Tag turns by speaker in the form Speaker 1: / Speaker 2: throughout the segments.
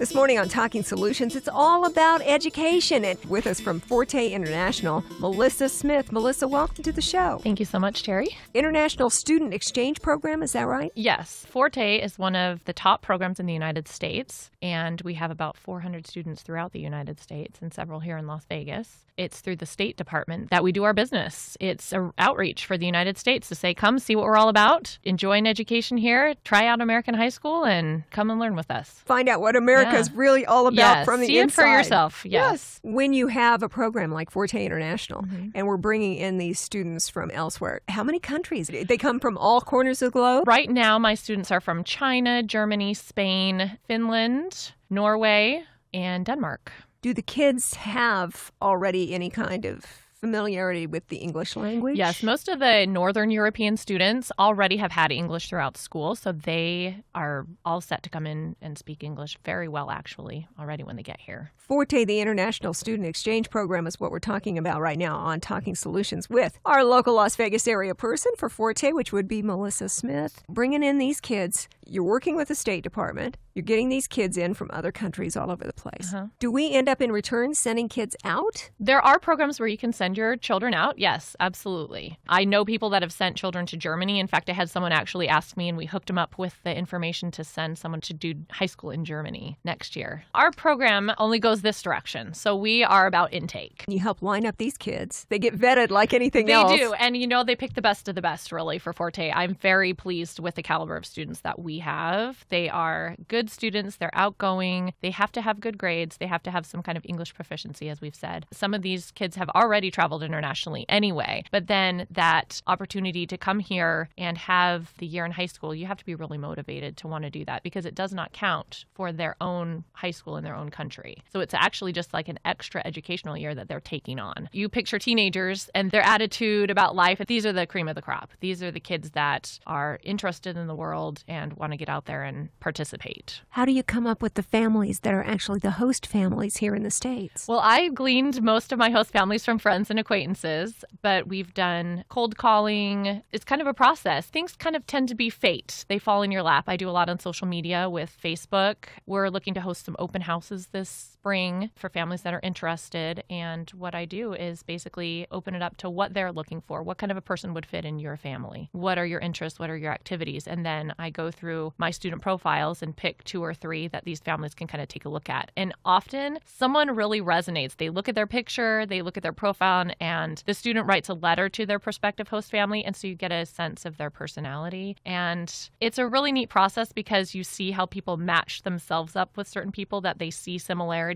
Speaker 1: This morning on Talking Solutions, it's all about education. And with us from FORTE International, Melissa Smith. Melissa, welcome to the show.
Speaker 2: Thank you so much, Terry.
Speaker 1: International Student Exchange Program, is that right?
Speaker 2: Yes. FORTE is one of the top programs in the United States, and we have about 400 students throughout the United States and several here in Las Vegas. It's through the State Department that we do our business. It's an outreach for the United States to say, come see what we're all about, enjoy an education here, try out American high school, and come and learn with us.
Speaker 1: Find out what America's really all about from the
Speaker 2: see
Speaker 1: inside.
Speaker 2: See it for yourself. Yes.
Speaker 1: When you have a program like FORTE International, and we're bringing in these students from elsewhere, how many countries? They come from all corners of the globe?
Speaker 2: Right now, my students are from China, Germany, Spain, Finland, Norway, and Denmark.
Speaker 1: Do the kids have already any kind of familiarity with the English language?
Speaker 2: Yes, most of the Northern European students already have had English throughout school, so they are all set to come in and speak English very well, actually, already when they get here.
Speaker 1: FORTE, the International Student Exchange Program, is what we're talking about right now on Talking Solutions with our local Las Vegas area person for FORTE, which would be Melissa Smith. Bringing in these kids, you're working with the State Department, you're getting these kids in from other countries all over the place. Do we end up in return sending kids out?
Speaker 2: There are programs where you can send your children out. Yes, absolutely. I know people that have sent children to Germany. In fact, I had someone actually ask me, and we hooked them up with the information to send someone to do high school in Germany next year. Our program only goes this direction, so we are about intake.
Speaker 1: You help line up these kids. They get vetted like anything else.
Speaker 2: They do, and they pick the best of the best, really, for FORTE. I'm very pleased with the caliber of students that we have. They are good students. They're outgoing. They have to have good grades. They have to have some kind of English proficiency, as we've said. Some of these kids have already traveled internationally anyway, but then that opportunity to come here and have the year in high school, you have to be really motivated to want to do that because it does not count for their own high school in their own country. So it's actually just like an extra educational year that they're taking on. You picture teenagers and their attitude about life. These are the cream of the crop. These are the kids that are interested in the world and want to get out there and participate.
Speaker 1: How do you come up with the families that are actually the host families here in the States?
Speaker 2: Well, I gleaned most of my host families from friends and acquaintances, but we've done cold calling. It's kind of a process. Things kind of tend to be fate. They fall in your lap. I do a lot on social media with Facebook. We're looking to host some open houses this spring for families that are interested. And what I do is basically open it up to what they're looking for. What kind of a person would fit in your family? What are your interests? What are your activities? And then I go through my student profiles and pick 2 or 3 that these families can kind of take a look at. And often someone really resonates. They look at their picture, they look at their profile, and the student writes a letter to their prospective host family. And so you get a sense of their personality. And it's a really neat process because you see how people match themselves up with certain people that they see similarities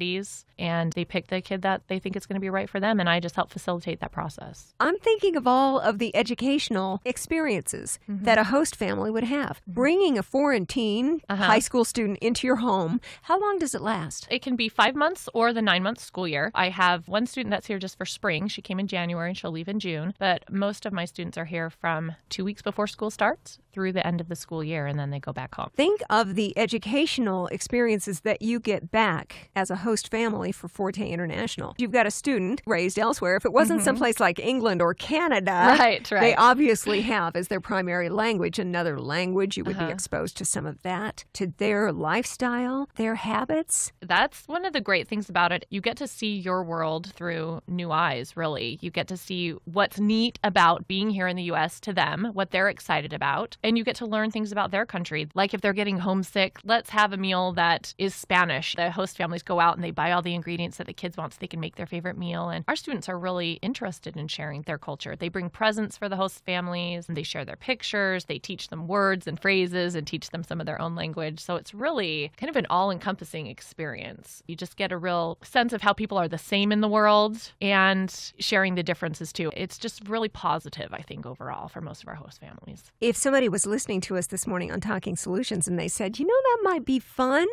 Speaker 2: and they pick the kid that they think is going to be right for them. And I just help facilitate that process.
Speaker 1: I'm thinking of all of the educational experiences that a host family would have. Bringing a foreign teen, high school student into your home, how long does it last?
Speaker 2: It can be 5 months or the 9-month school year. I have one student that's here just for spring. She came in January and she'll leave in June. But most of my students are here from 2 weeks before school starts through the end of the school year, and then they go back home.
Speaker 1: Think of the educational experiences that you get back as a host family for FORTE International. You've got a student raised elsewhere. If it wasn't someplace like England or Canada, they obviously have as their primary language another language. You would be exposed to some of that, to their lifestyle, their habits.
Speaker 2: That's one of the great things about it. You get to see your world through new eyes, really. You get to see what's neat about being here in the U.S. to them, what they're excited about, and you get to learn things about their country. Like if they're getting homesick, let's have a meal that is Spanish. The host families go out and they buy all the ingredients that the kids want so they can make their favorite meal. And our students are really interested in sharing their culture. They bring presents for the host families, and they share their pictures. They teach them words and phrases and teach them some of their own language. So it's really kind of an all-encompassing experience. You just get a real sense of how people are the same in the world and sharing the differences too. It's just really positive, I think, overall for most of our host families.
Speaker 1: If somebody was listening to us this morning on Talking Solutions and they said, that might be fun.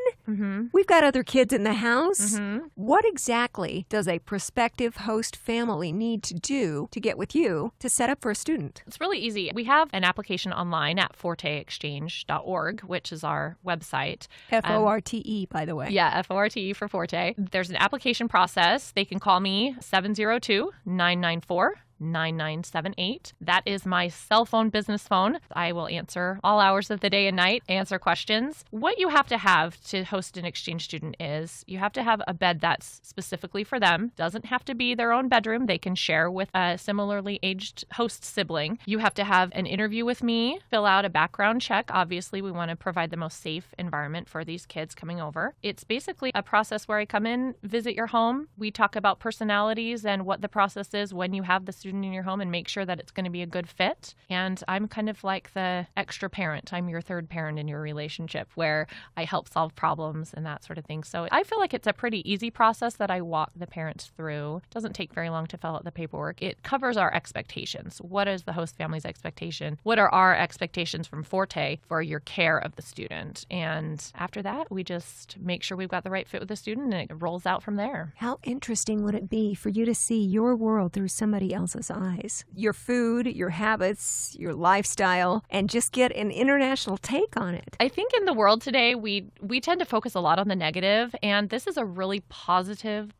Speaker 1: We've got other kids in the house. What exactly does a prospective host family need to do to get with you to set up for a student?
Speaker 2: It's really easy. We have an application online at forteexchange.org, which is our website.
Speaker 1: FORTE, by the way.
Speaker 2: Yeah, FORTE for FORTE. There's an application process. They can call me 702-994 9978. That is my cell phone business phone. I will answer all hours of the day and night, answer questions. What you have to host an exchange student is you have to have a bed that's specifically for them. Doesn't have to be their own bedroom. They can share with a similarly aged host sibling. You have to have an interview with me, fill out a background check. Obviously, we want to provide the most safe environment for these kids coming over. It's basically a process where I come in, visit your home. We talk about personalities and what the process is when you have the student in your home and make sure that it's going to be a good fit. And I'm kind of like the extra parent. I'm your third parent in your relationship where I help solve problems and that sort of thing. So I feel like it's a pretty easy process that I walk the parents through. It doesn't take very long to fill out the paperwork. It covers our expectations. What is the host family's expectation? What are our expectations from FORTE for your care of the student? And after that, we just make sure we've got the right fit with the student and it rolls out from there.
Speaker 1: How interesting would it be for you to see your world through somebody else's eyes? Your food, your habits, your lifestyle, and just get an international take on it.
Speaker 2: I think in the world today, we tend to focus a lot on the negative, and this is a really positive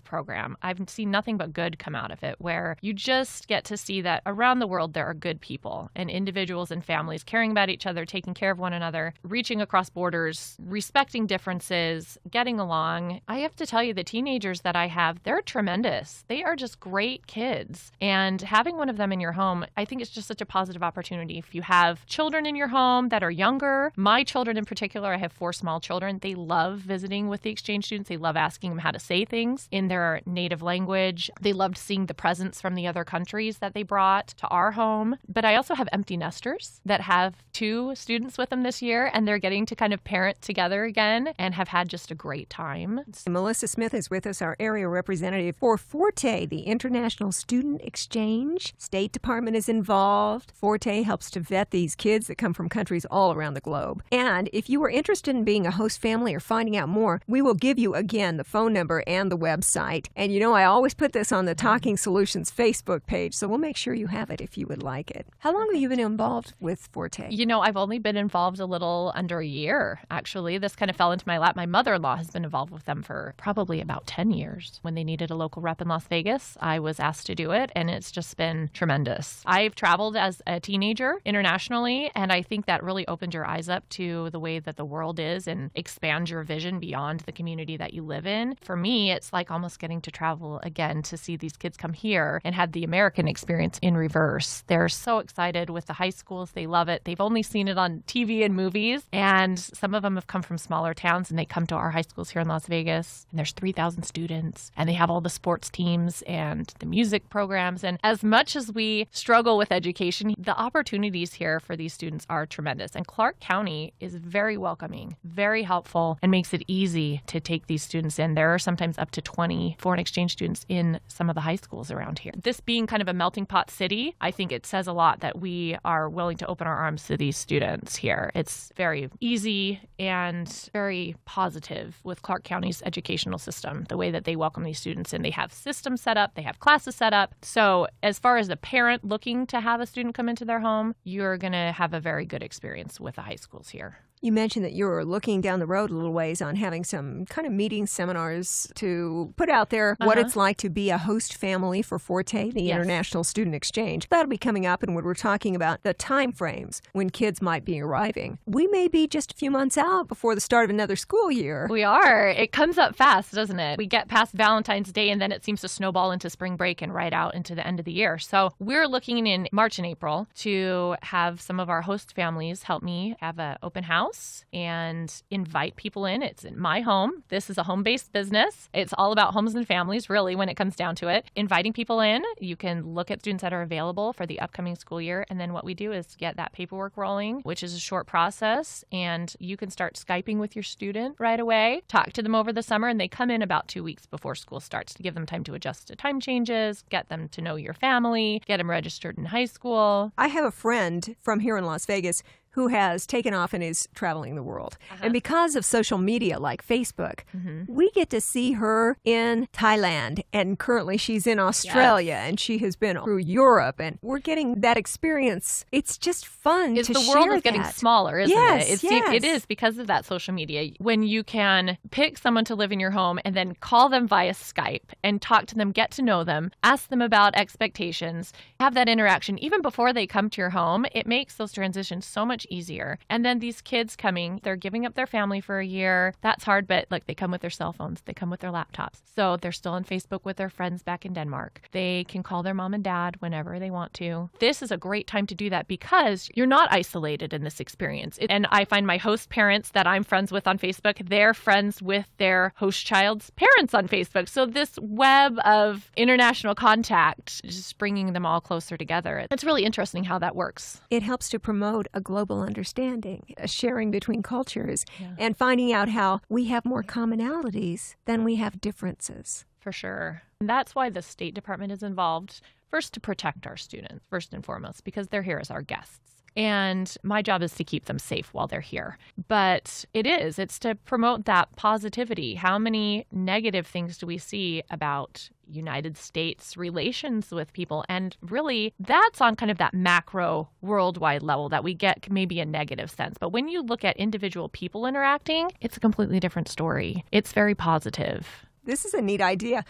Speaker 2: program. I've seen nothing but good come out of it, where you just get to see that around the world there are good people and individuals and families caring about each other, taking care of one another, reaching across borders, respecting differences, getting along. I have to tell you, the teenagers that I have, they're tremendous. They are just great kids. And having one of them in your home, I think it's just such a positive opportunity. If you have children in your home that are younger, my children in particular, I have 4 small children. They love visiting with the exchange students. They love asking them how to say things in their native language. They loved seeing the presents from the other countries that they brought to our home. But I also have empty nesters that have 2 students with them this year, and they're getting to kind of parent together again and have had just a great time.
Speaker 1: Melissa Smith is with us, our area representative for FORTE, the International Student Exchange. State Department is involved. FORTE helps to vet these kids that come from countries all around the globe. And if you are interested in being a host family or finding out more, we will give you again the phone number and the website. And you know, I always put this on the Talking Solutions Facebook page, so we'll make sure you have it if you would like it. How long have you been involved with FORTE?
Speaker 2: You know, I've only been involved a little under a year, actually. This kind of fell into my lap. My mother-in-law has been involved with them for probably about 10 years. When they needed a local rep in Las Vegas, I was asked to do it, and it's just been tremendous. I've traveled as a teenager internationally, and I think that really opened your eyes up to the way that the world is and expands your vision beyond the community that you live in. For me, it's like almost getting to travel again to see these kids come here and have the American experience in reverse. They're so excited with the high schools. They love it. They've only seen it on TV and movies, and some of them have come from smaller towns, and they come to our high schools here in Las Vegas, and there's 3,000 students, and they have all the sports teams and the music programs. And as much as we struggle with education, the opportunities here for these students are tremendous. And Clark County is very welcoming, very helpful, and makes it easy to take these students in. There are sometimes up to 20 foreign exchange students in some of the high schools around here. This being kind of a melting pot city, I think it says a lot that we are willing to open our arms to these students here. It's very easy and very positive with Clark County's educational system, the way that they welcome these students in. They have systems set up, they have classes set up. So as far as the parent looking to have a student come into their home, you're going to have a very good experience with the high schools here.
Speaker 1: You mentioned that you were looking down the road a little ways on having some kind of meetings, seminars to put out there what it's like to be a host family for FORTE, the International Student Exchange. That'll be coming up, and when we're talking about the time frames when kids might be arriving. We may be just a few months out before the start of another school year.
Speaker 2: We are. It comes up fast, doesn't it? We get past Valentine's Day, and then it seems to snowball into spring break and right out into the end of the year. So we're looking in March and April to have some of our host families help me have an open house and invite people in. It's in my home. This is a home-based business. It's all about homes and families, really, when it comes down to it. Inviting people in, you can look at students that are available for the upcoming school year. And then what we do is get that paperwork rolling, which is a short process. And you can start Skyping with your student right away, talk to them over the summer, and they come in about 2 weeks before school starts to give them time to adjust to time changes, get them to know your family, get them registered in high school.
Speaker 1: I have a friend from here in Las Vegas who has taken off and is traveling the world. And because of social media like Facebook, we get to see her in Thailand. And currently she's in Australia and she has been through Europe. And we're getting that experience. It's just fun to share that.
Speaker 2: The world is getting smaller, isn't it? It is because of that social media. When you can pick someone to live in your home and then call them via Skype and talk to them, get to know them, ask them about expectations, have that interaction even before they come to your home, it makes those transitions so much easier. And then these kids coming, they're giving up their family for a year. That's hard, but like they come with their cell phones, they come with their laptops. So they're still on Facebook with their friends back in Denmark. They can call their mom and dad whenever they want to. This is a great time to do that because you're not isolated in this experience. And I find my host parents that I'm friends with on Facebook, they're friends with their host child's parents on Facebook. So this web of international contact is just bringing them all closer together. It's really interesting how that works.
Speaker 1: It helps to promote a global understanding, a sharing between cultures, and finding out how we have more commonalities than we have differences.
Speaker 2: For sure. And that's why the State Department is involved, first to protect our students, first and foremost, because they're here as our guests. And my job is to keep them safe while they're here. But it's to promote that positivity. How many negative things do we see about United States relations with people? And really, that's on kind of that macro worldwide level that we get maybe a negative sense. But when you look at individual people interacting, it's a completely different story. It's very positive.
Speaker 1: This is a neat idea.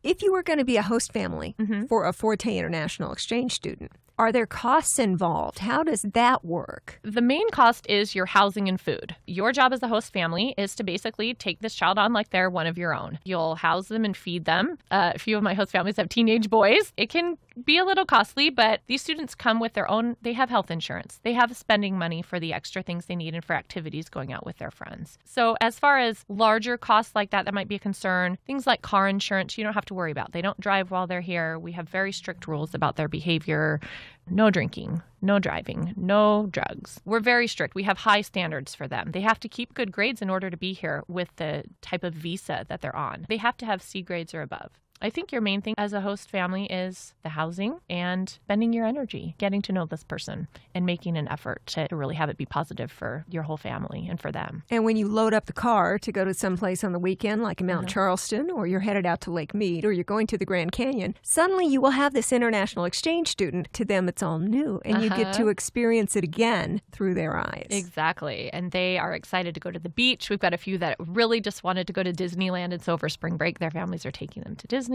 Speaker 1: If you were going to be a host family for a FORTE International Exchange student, are there costs involved? How does that work?
Speaker 2: The main cost is your housing and food. Your job as a host family is to basically take this child on like they're one of your own. You'll house them and feed them. A few of my host families have teenage boys. It can be a little costly, but these students come with their own, they have health insurance. They have spending money for the extra things they need and for activities going out with their friends. So as far as larger costs like that might be a concern, things like car insurance, you don't have to worry about. They don't drive while they're here. We have very strict rules about their behavior. No drinking, no driving, no drugs. We're very strict. We have high standards for them. They have to keep good grades in order to be here with the type of visa that they're on. They have to have C grades or above. I think your main thing as a host family is the housing and spending your energy, getting to know this person and making an effort to really have it be positive for your whole family and for them.
Speaker 1: And when you load up the car to go to someplace on the weekend, like in Mount Charleston, or you're headed out to Lake Mead, or you're going to the Grand Canyon, suddenly you will have this international exchange student. To them, it's all new, and you get to experience it again through their eyes.
Speaker 2: Exactly. And they are excited to go to the beach. We've got a few that really just wanted to go to Disneyland, and so over spring break, their families are taking them to Disneyland.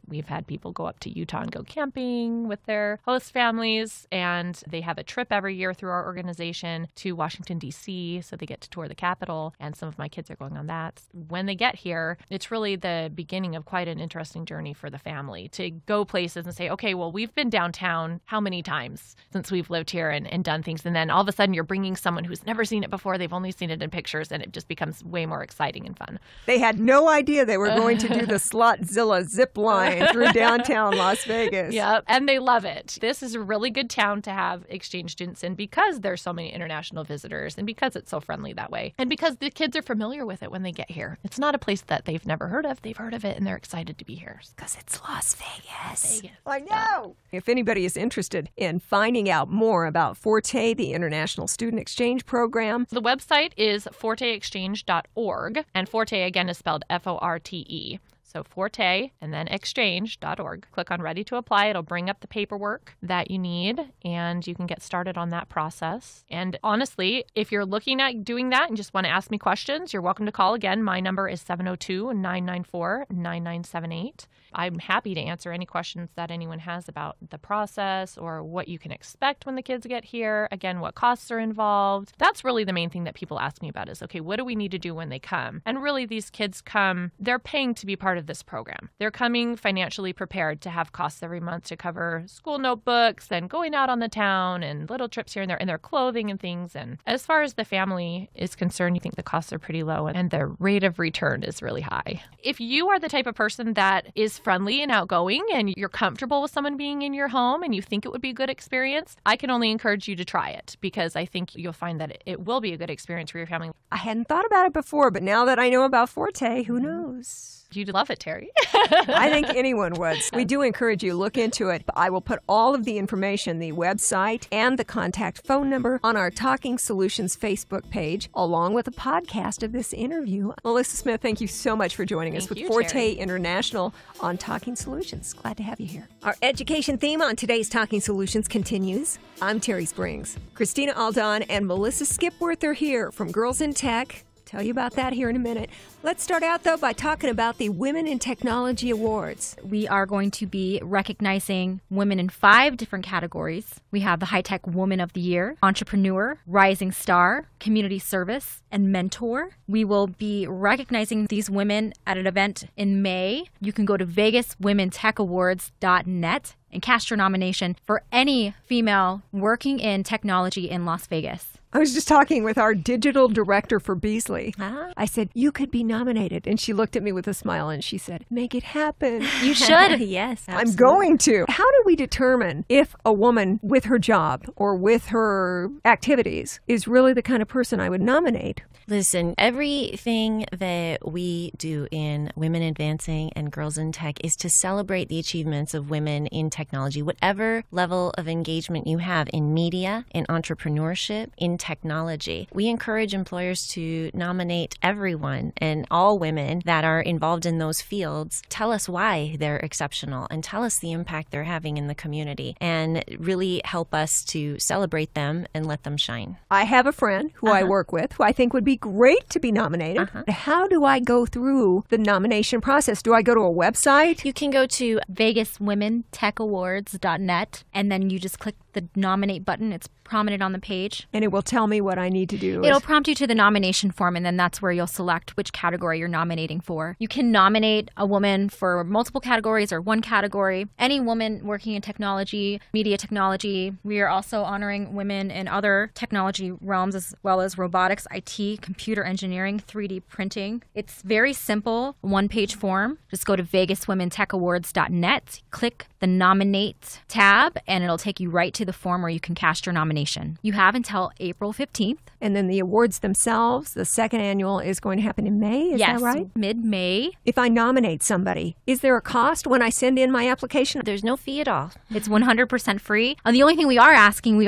Speaker 2: We've had people go up to Utah and go camping with their host families, and they have a trip every year through our organization to Washington, D.C., so they get to tour the Capitol, and some of my kids are going on that. When they get here, it's really the beginning of quite an interesting journey for the family to go places and say, okay, well, we've been downtown how many times since we've lived here and done things, and then all of a sudden you're bringing someone who's never seen it before, they've only seen it in pictures, and it just becomes way more exciting and fun.
Speaker 1: They had no idea they were going to do the Slotzilla zip line through downtown Las Vegas.
Speaker 2: Yep, and they love it. This is a really good town to have exchange students in because there's so many international visitors and because it's so friendly that way. And because the kids are familiar with it when they get here. It's not a place that they've never heard of. They've heard of it and they're excited to be here.
Speaker 1: Because it's Las Vegas. I know. If anybody is interested in finding out more about FORTE, the International Student Exchange Program,
Speaker 2: the website is forteexchange.org. And FORTE, again, is spelled FORTE. So FORTE and then exchange.org. Click on Ready to Apply. It'll bring up the paperwork that you need, and you can get started on that process. And honestly, if you're looking at doing that and just want to ask me questions, you're welcome to call again. My number is 702-994-9978. I'm happy to answer any questions that anyone has about the process or what you can expect when the kids get here. Again, what costs are involved. That's really the main thing that people ask me about is, okay, what do we need to do when they come? And really, these kids come, they're paying to be part of this program. They're coming financially prepared to have costs every month to cover school notebooks and going out on the town and little trips here and there and their clothing and things. And as far as the family is concerned, you think the costs are pretty low and the rate of return is really high. If you are the type of person that is friendly and outgoing and you're comfortable with someone being in your home and you think it would be a good experience, I can only encourage you to try it because I think you'll find that it will be a good experience for your family.
Speaker 1: I hadn't thought about it before, but now that I know about FORTE, who knows?
Speaker 2: You'd love it, Terry.
Speaker 1: I think anyone would. We do encourage you, look into it. I will put all of the information, the website and the contact phone number on our Talking Solutions Facebook page, along with a podcast of this interview. Melissa Smith, thank you so much for joining us with FORTE
Speaker 2: Terry.
Speaker 1: International on Talking Solutions. Glad to have you here. Our education theme on today's Talking Solutions continues. I'm Terry Springs. Christina Aldan and Melissa Skipworth are here from Girls in Tech. Tell you about that here in a minute. Let's start out, though, by talking about the Women in Technology Awards.
Speaker 3: We are going to be recognizing women in 5 different categories. We have the High Tech Woman of the Year, Entrepreneur, Rising Star, Community Service, and Mentor. We will be recognizing these women at an event in May. You can go to VegasWomenTechAwards.net and cast your nomination for any female working in technology in Las Vegas.
Speaker 1: I was just talking with our digital director for Beasley. I said, you could be nominated. And she looked at me with a smile and she said, make it happen.
Speaker 3: You should. Yes, absolutely.
Speaker 1: I'm going to. How do we determine if a woman with her job or with her activities is really the kind of person I would nominate?
Speaker 4: Listen, everything that we do in Women Advancing and Girls in Tech is to celebrate the achievements of women in technology, whatever level of engagement you have in media, in entrepreneurship, in technology. We encourage employers to nominate everyone and all women that are involved in those fields. Tell us why they're exceptional and tell us the impact they're having in the community and really help us to celebrate them and let them shine.
Speaker 1: I have a friend who I work with who I think would be great to be nominated. How do I go through the nomination process? Do I go to a website?
Speaker 3: You can go to VegasWomenTechAwards.net and then you just click the nominate button. It's prominent on the page.
Speaker 1: And it will tell me what I need to do.
Speaker 3: It'll prompt you to the nomination form, and then that's where you'll select which category you're nominating for. You can nominate a woman for multiple categories or one category. Any woman working in technology, media technology. We are also honoring women in other technology realms as well as robotics, IT, computer engineering, 3D printing. It's very simple, one-page form. Just go to VegasWomenTechAwards.net, click the Nominate tab, and it'll take you right to the form where you can cast your nomination. You have until April 15th.
Speaker 1: And then the awards themselves, the second annual is going to happen in May, is that right?
Speaker 3: Mid-May.
Speaker 1: If I nominate somebody, is there a cost when I send in my application?
Speaker 4: There's no fee at all.
Speaker 3: It's 100% free. And the only thing we are asking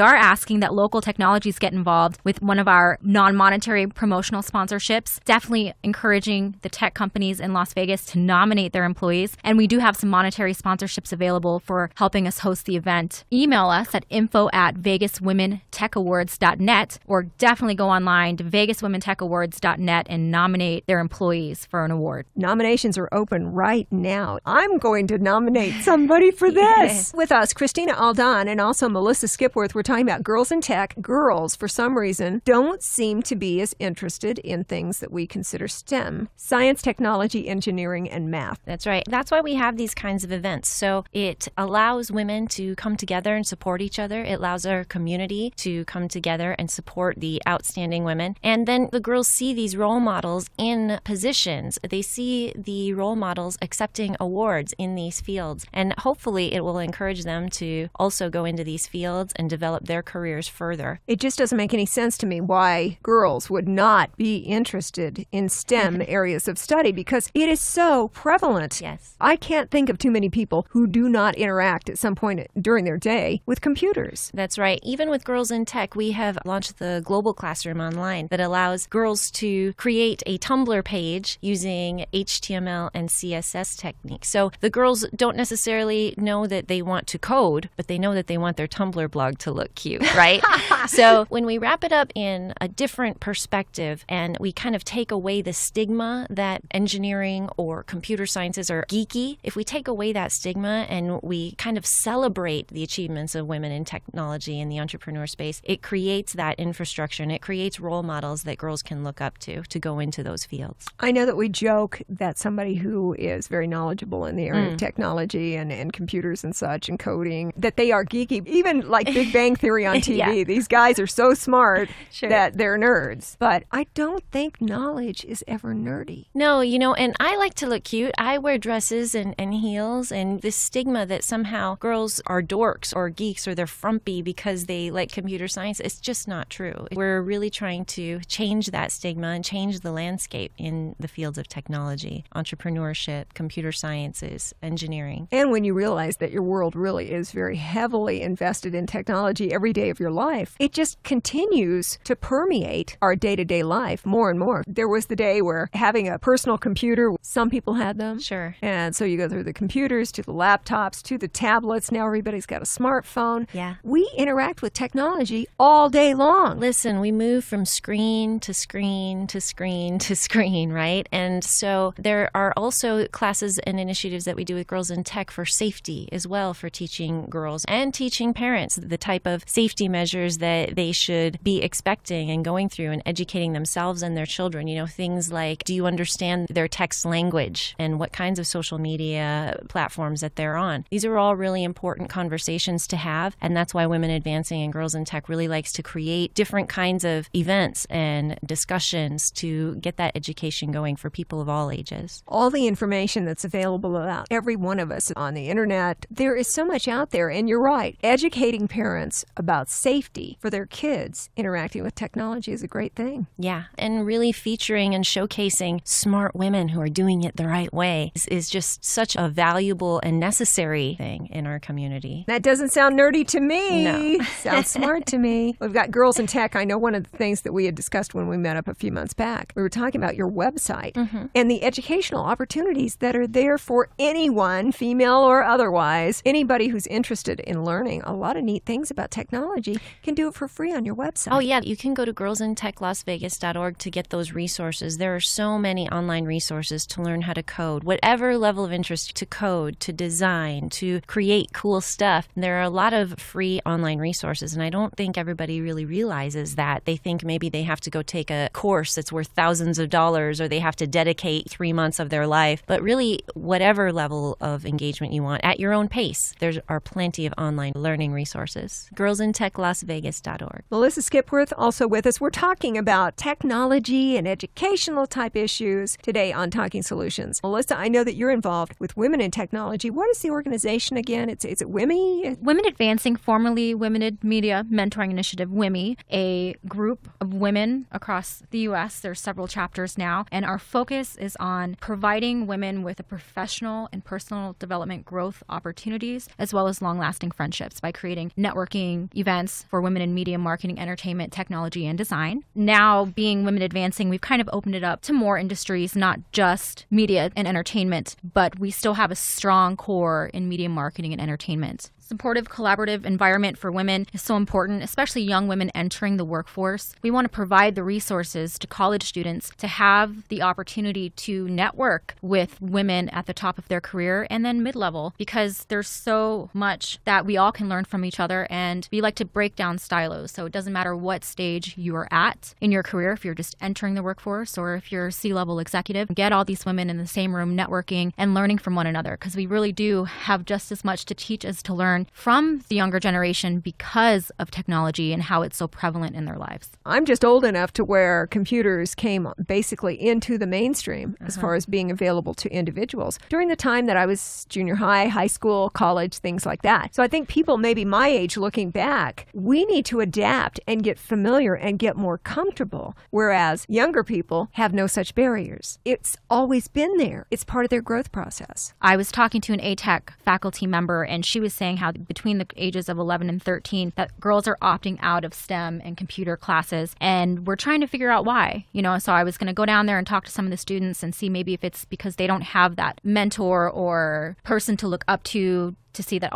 Speaker 3: that local technologies get involved with one of our non-monetary promotional sponsorships, definitely encouraging the tech companies in Las Vegas to nominate their employees. And we do have some monetary sponsorships available for helping us host the event. Email us at info@VegasWomenTechAwards.net or definitely go online to VegasWomenTechAwards.net and nominate their employees for an award.
Speaker 1: Nominations are open right now. I'm going to nominate somebody for this. With us, Christina Aldan and also Melissa Skipworth. We're talking about girls in tech. Girls, for some reason, don't seem to be as interested in things that we consider STEM. Science, technology, engineering, and math.
Speaker 4: That's right. That's why we have these kinds of events. So it allows women to come together and support each other. It allows our community to come together and support the outstanding women. And then the girls see these role models in positions. They see the role models accepting awards in these fields. And hopefully it will encourage them to also go into these fields and develop their careers further.
Speaker 1: It just doesn't make any sense to me why girls would not be interested in STEM areas of study because it is so prevalent.
Speaker 4: Yes.
Speaker 1: I can't think of too many people who do not interact at some point during their day with computers.
Speaker 4: That's right. Even with Girls in Tech, we have launched the Global Classroom online that allows girls to create a Tumblr page using HTML and CSS techniques. So the girls don't necessarily know that they want to code, but they know that they want their Tumblr blog to look cute, right? So when we wrap it up in a different perspective and we kind of take away the stigma that engineering or computer sciences are geeky, if we take away that stigma and we kind of celebrate the achievements of women in technology and the entrepreneur space, it creates that infrastructure and it creates role models that girls can look up to go into those fields.
Speaker 1: I know that we joke that somebody who is very knowledgeable in the area of technology and computers and such and coding, that they are geeky. Even like Big Bang Theory on TV, these guys are so smart that they're nerds. But I don't think knowledge is ever nerdy.
Speaker 4: No, and I like to look cute. I wear dresses and heels, and this stigma that somehow girls are dorks or geeks or they're they're frumpy because they like computer science. It's just not true. We're really trying to change that stigma and change the landscape in the fields of technology, entrepreneurship, computer sciences, engineering.
Speaker 1: And when you realize that your world really is very heavily invested in technology every day of your life, it just continues to permeate our day-to-day life more and more. There was the day where having a personal computer, some people had them.
Speaker 4: Sure.
Speaker 1: And so you go through the computers to the laptops to the tablets. Now everybody's got a smartphone.
Speaker 4: Yeah.
Speaker 1: We interact with technology all day long.
Speaker 4: Listen, we move from screen to screen to screen to screen, right? And so there are also classes and initiatives that we do with Girls in Tech for safety as well, for teaching girls and teaching parents the type of safety measures that they should be expecting and going through and educating themselves and their children. You know, things like, do you understand their text language and what kinds of social media platforms that they're on? These are all really important conversations to have, and that's why Women Advancing and Girls in Tech really likes to create different kinds of events and discussions to get that education going for people of all ages.
Speaker 1: All the information that's available about every one of us on the internet, there is so much out there, and you're right. Educating parents about safety for their kids interacting with technology is a great thing.
Speaker 4: Yeah, and really featuring and showcasing smart women who are doing it the right way is just such a valuable and necessary thing in our community.
Speaker 1: That doesn't sound nerdy to me.
Speaker 4: No.
Speaker 1: Sounds smart to me. We've got Girls in Tech. I know one of the things that we had discussed when we met up a few months back, we were talking about your website and the educational opportunities that are there for anyone, female or otherwise. Anybody who's interested in learning a lot of neat things about technology can do it for free on your website.
Speaker 4: Oh, yeah. You can go to girlsintechlasvegas.org to get those resources. There are so many online resources to learn how to code, whatever level of interest, to code, to design, to create cool stuff. There are a lot of free online resources, and I don't think everybody really realizes that. They think maybe they have to go take a course that's worth thousands of dollars, or they have to dedicate 3 months of their life. But really, whatever level of engagement you want, at your own pace, there are plenty of online learning resources. girlsintechlasvegas.org.
Speaker 1: Melissa Skipworth also with us. We're talking about technology and educational type issues today on Talking Solutions. Melissa, I know that you're involved with Women in Technology. What is the organization again? Is it WIMI?
Speaker 3: Women Advancing, formerly Women Media Mentoring Initiative, WIMI, a group of women across the U.S. There's several chapters now, and our focus is on providing women with a professional and personal development growth opportunities, as well as long-lasting friendships by creating networking events for women in media, marketing, entertainment, technology, and design. Now, being Women Advancing, we've kind of opened it up to more industries, not just media and entertainment, but we still have a strong core in media, marketing, and entertainment. Supportive, collaborative environment for women is so important, especially young women entering the workforce. We want to provide the resources to college students to have the opportunity to network with women at the top of their career and then mid-level, because there's so much that we all can learn from each other, and we like to break down silos. So it doesn't matter what stage you are at in your career, if you're just entering the workforce or if you're a C-level executive, get all these women in the same room networking and learning from one another, because we really do have just as much to teach as to learn from the younger generation because of technology and how it's so prevalent in their lives.
Speaker 1: I'm just old enough to where computers came basically into the mainstream as far as being available to individuals during the time that I was junior high, high school, college, things like that. So I think people maybe my age looking back, we need to adapt and get familiar and get more comfortable, whereas younger people have no such barriers. It's always been there. It's part of their growth process.
Speaker 3: I was talking to an ATech faculty member, and she was saying how between the ages of 11 and 13 that girls are opting out of STEM and computer classes, and we're trying to figure out why. So I was going to go down there and talk to some of the students and see maybe if it's because they don't have that mentor or person to look up to see that,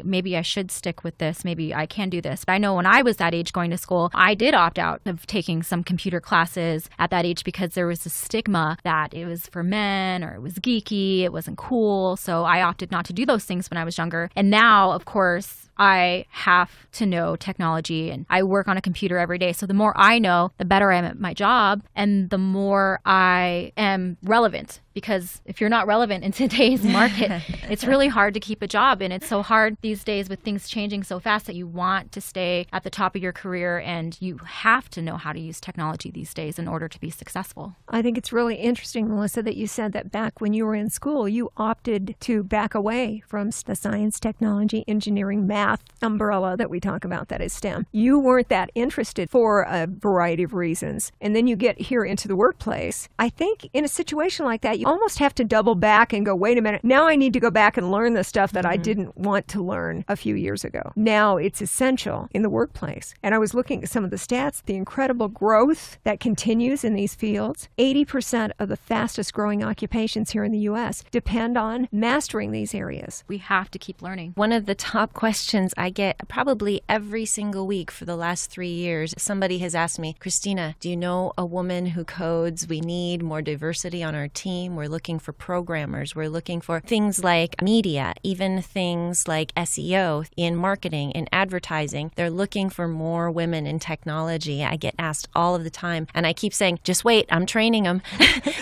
Speaker 3: maybe I should stick with this. Maybe I can do this. But I know when I was that age going to school, I did opt out of taking some computer classes at that age because there was a stigma that it was for men or it was geeky, it wasn't cool. So I opted not to do those things when I was younger. And now, of course, I have to know technology, and I work on a computer every day. So the more I know, the better I am at my job, and the more I am relevant because if you're not relevant in today's market, it's really hard to keep a job. And it's so hard these days with things changing so fast that you want to stay at the top of your career, and you have to know how to use technology these days in order to be successful.
Speaker 1: I think it's really interesting, Melissa, that you said that back when you were in school, you opted to back away from the science, technology, engineering, math umbrella that we talk about, that is STEM. You weren't that interested for a variety of reasons. And then you get here into the workplace. I think in a situation like that, you almost have to double back and go, wait a minute, now I need to go back and learn the stuff that I didn't want to learn a few years ago. Now it's essential in the workplace. And I was looking at some of the stats, the incredible growth that continues in these fields. 80% of the fastest growing occupations here in the U.S. depend on mastering these areas.
Speaker 3: We have to keep learning.
Speaker 4: One of the top questions I get probably every single week for the last 3 years, somebody has asked me, Christina, do you know a woman who codes? We need more diversity on our team. We're looking for programmers. We're looking for things like media, even things like SEO in marketing, in advertising. They're looking for more women in technology. I get asked all of the time. And I keep saying, just wait, I'm training them.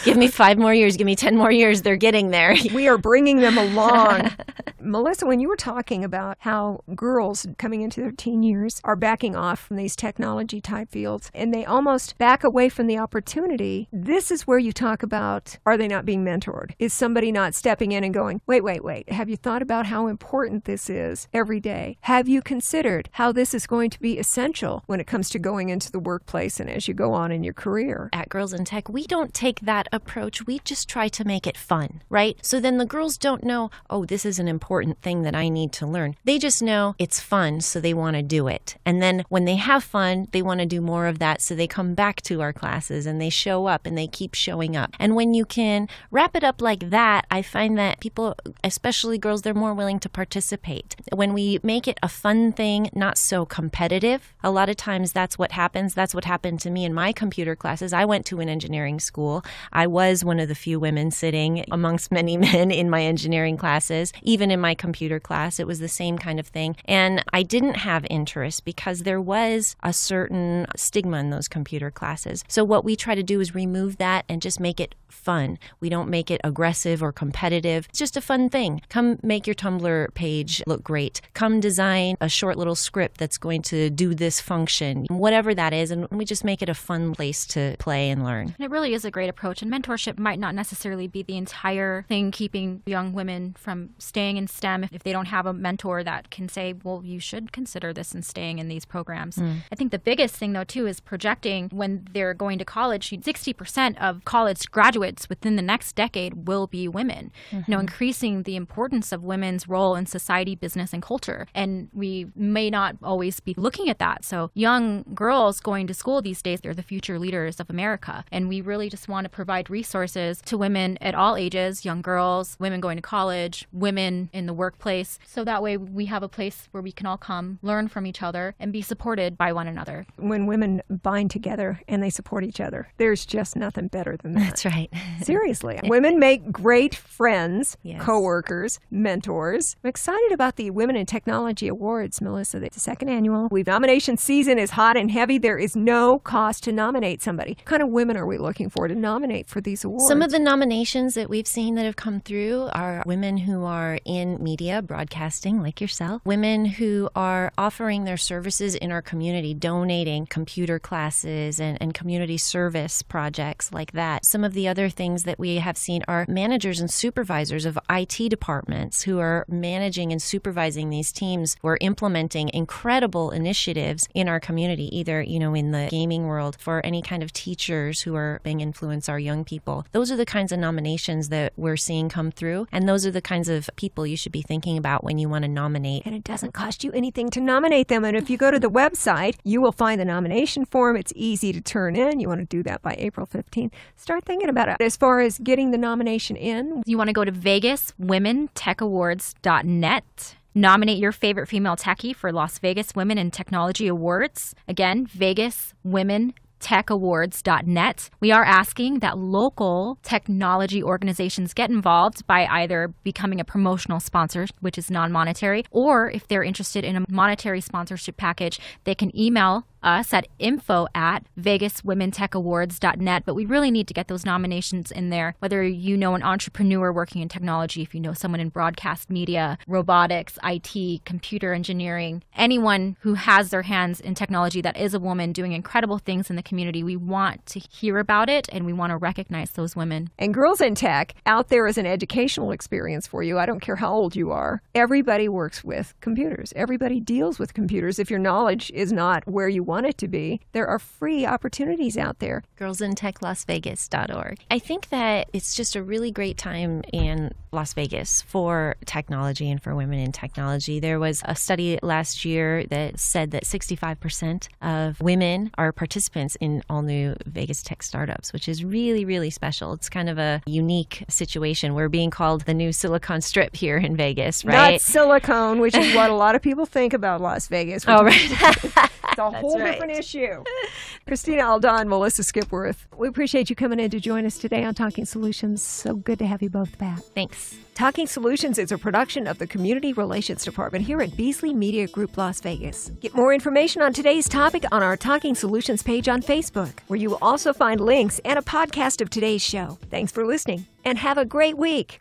Speaker 4: Give me 5 more years. Give me 10 more years. They're getting there.
Speaker 1: We are bringing them along. Melissa, when you were talking about how girls coming into their teen years are backing off from these technology type fields and they almost back away from the opportunity, this is where you talk about, are they not being mentored? Is somebody not stepping in and going, wait, have you thought about how important this is every day? Have you considered how this is going to be essential when it comes to going into the workplace and as you go on in your career?
Speaker 4: At Girls in Tech, we don't take that approach. We just try to make it fun, right? So then the girls don't know, oh, this is an important thing that I need to learn. They just know it's fun, so they want to do it. And then when they have fun, they want to do more of that, so they come back to our classes and they show up and they keep showing up. And when you can wrap it up like that, I find that people, especially girls, they're more willing to participate. When we make it a fun thing, not so competitive, a lot of times that's what happens. That's what happened to me in my computer classes. I went to an engineering school. I was one of the few women sitting amongst many men in my engineering classes. Even in my computer class, it was the same kind of thing. And I didn't have interest because there was a certain stigma in those computer classes. So what we try to do is remove that and just make it fun. We don't make it aggressive or competitive. It's just a fun thing. Come make your Tumblr page look great. Come design a short little script that's going to do this function, whatever that is, and we just make it a fun place to play and learn.
Speaker 3: And it really is a great approach, and mentorship might not necessarily be the entire thing keeping young women from staying in STEM if they don't have a mentor that can say, well, you should consider this and staying in these programs. I think the biggest thing, though, too, is projecting when they're going to college. 60% of college graduates within the next decade will be women. You know, increasing the importance of women's role in society, business, and culture. And we may not always be looking at that. So young girls going to school these days, they're the future leaders of America. And we really just want to provide resources to women at all ages, young girls, women going to college, women in the workplace. So that way we have a place where we can all come, learn from each other, and be supported by one another.
Speaker 1: When women bind together and they support each other, there's just nothing better than that.
Speaker 4: That's right.
Speaker 1: Seriously. Women make great friends, co-workers, mentors. I'm excited about the Women in Technology Awards, Melissa. It's the second annual. Nomination season is hot and heavy. There is no cost to nominate somebody. What kind of women are we looking for to nominate for these awards?
Speaker 4: Some of the nominations that we've seen that have come through are women who are in media, broadcasting, like yourself. Women who are offering their services in our community, donating computer classes and community service projects like that. Some of the other things that we have seen are managers and supervisors of IT departments who are managing and supervising these teams who are implementing incredible initiatives in our community, either, you know, in the gaming world, for any kind of teachers who are being influence our young people. Those are the kinds of nominations that we're seeing come through, and those are the kinds of people you should be thinking about when you want to nominate.
Speaker 1: And it doesn't cost you anything to nominate them. And if you go to the website, you will find the nomination form. It's easy to turn in. You want to do that by April 15th. Start thinking about it. As far as getting the nomination in,
Speaker 3: you want to go to VegasWomenTechAwards.net. Nominate your favorite female techie for Las Vegas Women in Technology Awards. Again, VegasWomenTechAwards.net. We are asking that local technology organizations get involved by either becoming a promotional sponsor, which is non-monetary, or if they're interested in a monetary sponsorship package, they can email us at info@vegaswomentechAwards.net. But we really need to get those nominations in there, whether you know an entrepreneur working in technology, if you know someone in broadcast media, robotics, IT, computer engineering, anyone who has their hands in technology that is a woman doing incredible things in the community. We want to hear about it, and we want to recognize those women.
Speaker 1: And Girls in Tech, out there is an educational experience for you. I don't care how old you are. Everybody works with computers. Everybody deals with computers. If your knowledge is not where you want it to be, there are free opportunities out there.
Speaker 4: girlsintechlasvegas.org. I think that it's just a really great time in Las Vegas for technology and for women in technology. There was a study last year that said that 65% of women are participants in all new Vegas tech startups, which is really, really special. It's kind of a unique situation. We're being called the new Silicon Strip here in Vegas, right?
Speaker 1: Not silicone, which is what a lot of people think about Las Vegas.
Speaker 4: Oh, right.
Speaker 1: It's a whole different issue. Christina Aldan, Melissa Skipworth, we appreciate you coming in to join us today on Talking Solutions. So good to have you both back.
Speaker 4: Thanks.
Speaker 1: Talking Solutions is a production of the Community Relations Department here at Beasley Media Group Las Vegas. Get more information on today's topic on our Talking Solutions page on Facebook, where you will also find links and a podcast of today's show. Thanks for listening, and have a great week.